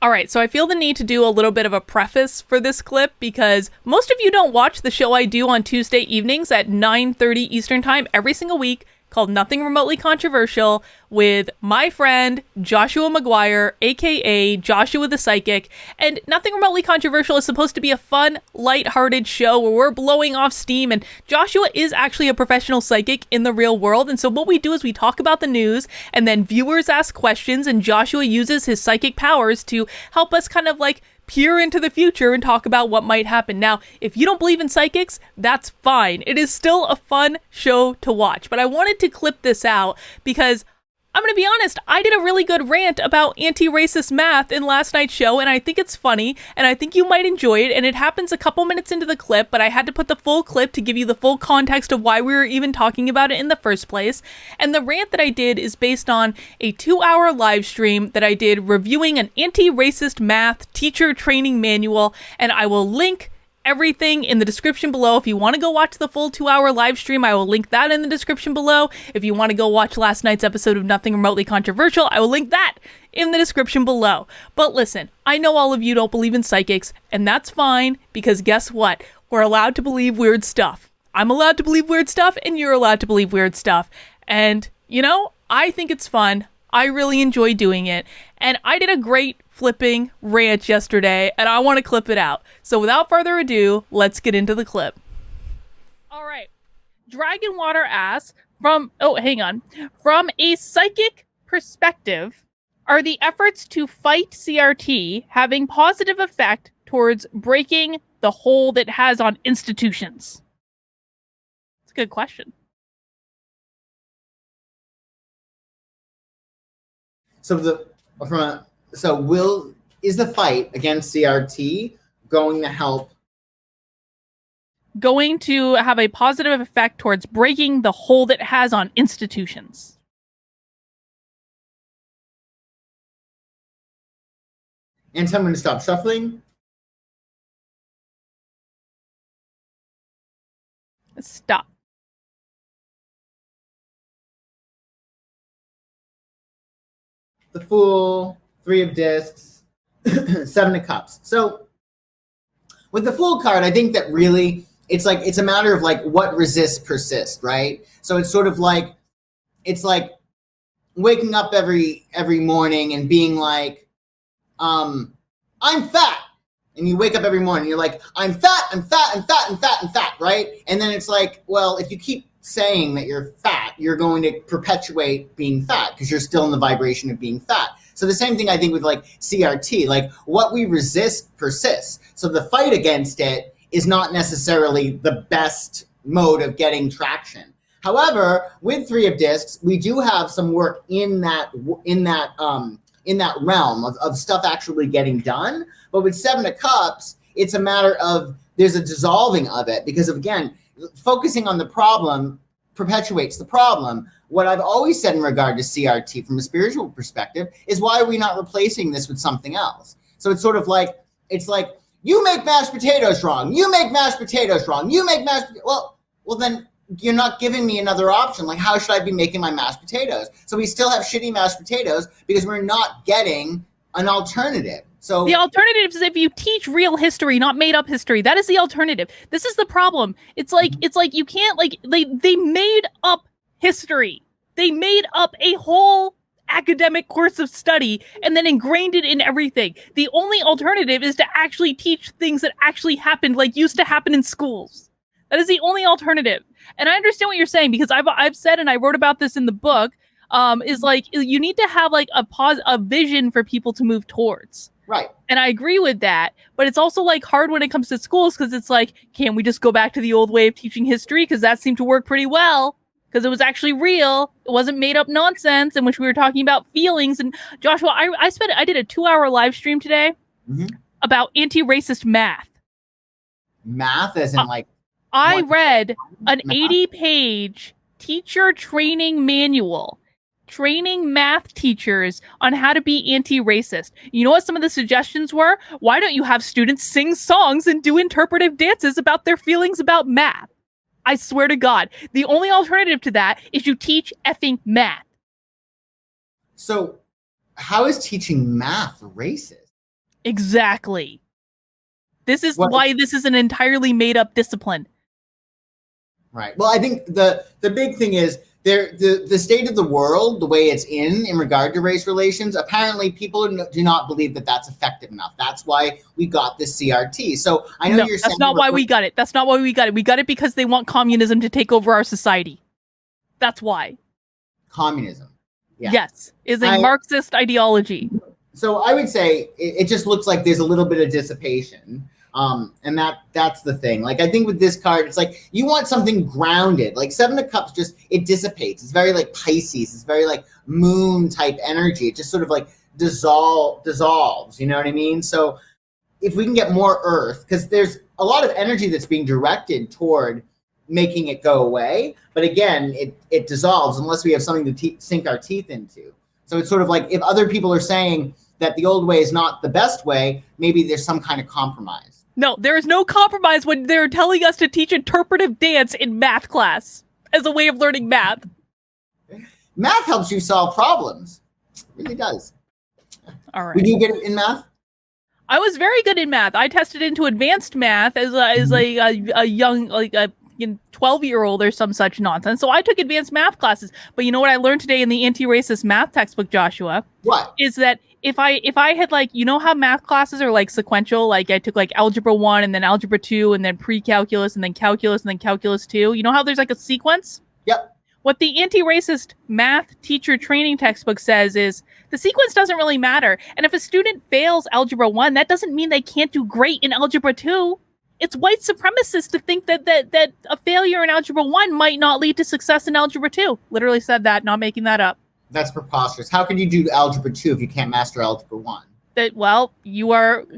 All right, so I feel the need to do a little bit of a preface for this clip because most of you don't watch the show I do on Tuesday evenings at 9:30 Eastern Time every single week called Nothing Remotely Controversial with my friend Joshua McGuire, aka Joshua the Psychic. And Nothing Remotely Controversial is supposed to be a fun, lighthearted show where we're blowing off steam, and Joshua is actually a professional psychic in the real world. And so what we do is we talk about the news, and then viewers ask questions, and Joshua uses his psychic powers to help us kind of like peer into the future and talk about what might happen. Now, if you don't believe in psychics, that's fine. It is still a fun show to watch. But I wanted to clip this out because I'm going to be honest, I did a really good rant about anti-racist math in last night's show, and I think it's funny, and I think you might enjoy it, and it happens a couple minutes into the clip, but I had to put the full clip to give you the full context of why we were even talking about it in the first place. And the rant that I did is based on a 2-hour live stream that I did reviewing an anti-racist math teacher training manual, and I will link everything in the description below. If you want to go watch the full 2-hour live stream, I will link that in the description below. If you want to go watch last night's episode of Nothing Remotely Controversial, I will link that in the description below. But listen, I know all of you don't believe in psychics, and that's fine, because guess what? We're allowed to believe weird stuff. I'm allowed to believe weird stuff, and you're allowed to believe weird stuff. And, you know, I think it's fun. I really enjoy doing it. And I did a great flipping rant yesterday, and I want to clip it out. So without further ado, let's get into the clip. All right. Dragon Water asks, from a psychic perspective, are the efforts to fight CRT having positive effect towards breaking the hold it has on institutions? It's a good question. Is the fight against CRT going to help? Going to have a positive effect towards breaking the hold it has on institutions. And tell me to stop shuffling. Stop. The Fool, 3 of Discs, 7 of Cups. So with the Fool card, I think that really it's a matter of like what resists persist, right? So it's sort of like waking up every morning and being like, I'm fat. And you wake up every morning, you're like, I'm fat, I'm fat, I'm fat, I'm fat, I'm fat, right? And then it's like, well, if you keep saying that you're fat, you're going to perpetuate being fat because you're still in the vibration of being fat. So the same thing I think with like CRT, like what we resist persists. So the fight against it is not necessarily the best mode of getting traction. However, with 3 of Discs, we do have some work in that realm of stuff actually getting done. But with 7 of Cups, it's a matter of there's a dissolving of it because again, focusing on the problem perpetuates the problem. What I've always said in regard to CRT from a spiritual perspective is why are we not replacing this with something else? So it's sort of like, you make mashed potatoes wrong. You make mashed potatoes wrong. You make mashed well, then you're not giving me another option. Like, how should I be making my mashed potatoes? So we still have shitty mashed potatoes because we're not getting an alternative. So the alternative is if you teach real history, not made up history. That is the alternative. This is the problem. It's like you can't they made up history. They made up a whole academic course of study and then ingrained it in everything. The only alternative is to actually teach things that actually happened, like used to happen in schools. That is the only alternative. And I understand what you're saying because I've said, and I wrote about this in the book, is like you need to have like a vision for people to move towards. Right. And I agree with that, but it's also like hard when it comes to schools because it's like, can't we just go back to the old way of teaching history? Because that seemed to work pretty well because it was actually real. It wasn't made up nonsense in which we were talking about feelings. And Joshua, I did a 2-hour live stream today about anti-racist math. Math as in like... I read an 80-page teacher training manual training math teachers on how to be anti-racist. You know what some of the suggestions were? Why don't you have students sing songs and do interpretive dances about their feelings about math? I swear to God, the only alternative to that is you teach effing math. So how is teaching math racist? Exactly. This is Well, why this is an entirely made-up discipline. Right. Well, I think the big thing is the state of the world, the way it's in regard to race relations. Apparently, people do not believe that that's effective enough. That's why we got this CRT. So I know you're saying that's not why we got it. That's not why we got it. We got it because they want communism to take over our society. That's why. Communism. Yeah. Yes, is a Marxist ideology. So I would say it just looks like there's a little bit of dissipation. And that's the thing. Like, I think with this card, it's like you want something grounded. Like Seven of Cups, just it dissipates. It's very like Pisces. It's very like moon type energy. It just sort of like dissolves. You know what I mean? So if we can get more Earth, because there's a lot of energy that's being directed toward making it go away. But again, it dissolves unless we have something to sink our teeth into. So it's sort of like if other people are saying that the old way is not the best way, maybe there's some kind of compromise. No, there is no compromise when they're telling us to teach interpretive dance in math class as a way of learning math. Math helps you solve problems. It really does. All right. Did you get it in math? I was very good in math. I tested into advanced math as a young, like a 12-year-old or some such nonsense. So I took advanced math classes. But you know what I learned today in the anti-racist math textbook, Joshua? What? Is that if I had, like, you know how math classes are like sequential, like I took like algebra 1 and then algebra 2 and then pre-calculus and then calculus 2. You know how there's like a sequence? Yep. What the anti-racist math teacher training textbook says is the sequence doesn't really matter. And if a student fails algebra 1, that doesn't mean they can't do great in algebra 2. It's white supremacist to think that a failure in algebra 1 might not lead to success in algebra 2. Literally said that, not making that up. That's preposterous. How can you do algebra 2 if you can't master algebra 1?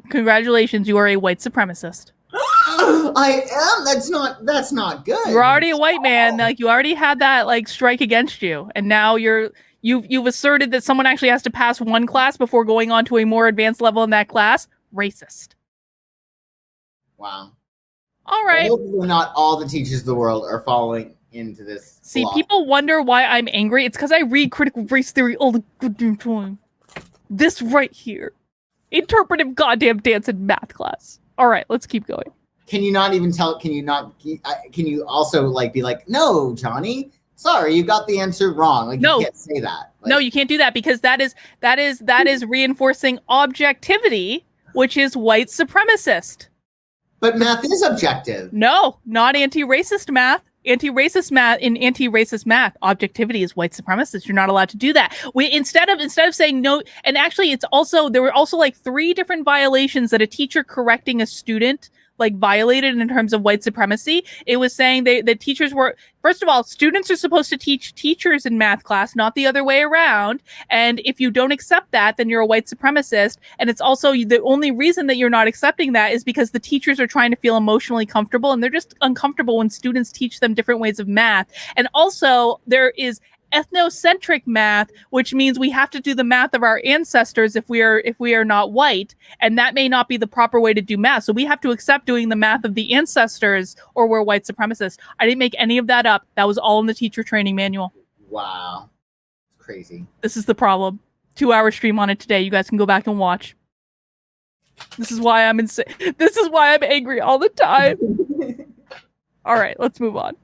Congratulations, you are a white supremacist. I am? That's not good. You're already a white man. Like, you already had that, like, strike against you. And now you've asserted that someone actually has to pass one class before going on to a more advanced level in that class. Racist. Wow. All right. Well, hopefully not all the teachers of the world are following into this. See, people wonder why I'm angry. It's because I read critical race theory all the goddamn time. This right here. Interpretive goddamn dance in math class. All right, let's keep going. Can you not even tell? Can you also like be like, no, Johnny, sorry, you got the answer wrong. Like, no, you can't say that. Like, no, you can't do that because that is reinforcing objectivity, which is white supremacist. But math is objective. No, not anti-racist math. Anti-racist math, objectivity is white supremacist. You're not allowed to do that. Instead of saying no, and actually there were also like 3 different violations that a teacher correcting a student like violated in terms of white supremacy. It was saying that teachers were, first of all, students are supposed to teach teachers in math class, not the other way around. And if you don't accept that, then you're a white supremacist. And it's also the only reason that you're not accepting that is because the teachers are trying to feel emotionally comfortable, and they're just uncomfortable when students teach them different ways of math. And also there is ethnocentric math, which means we have to do the math of our ancestors if we are not white, and that may not be the proper way to do math. So we have to accept doing the math of the ancestors, or we're white supremacists. I didn't make any of that up. That was all in the teacher training manual. Wow, it's crazy. This is the problem. 2-hour stream on it today. You guys can go back and watch. This is why I'm insane. This is why I'm angry all the time. All right, let's move on.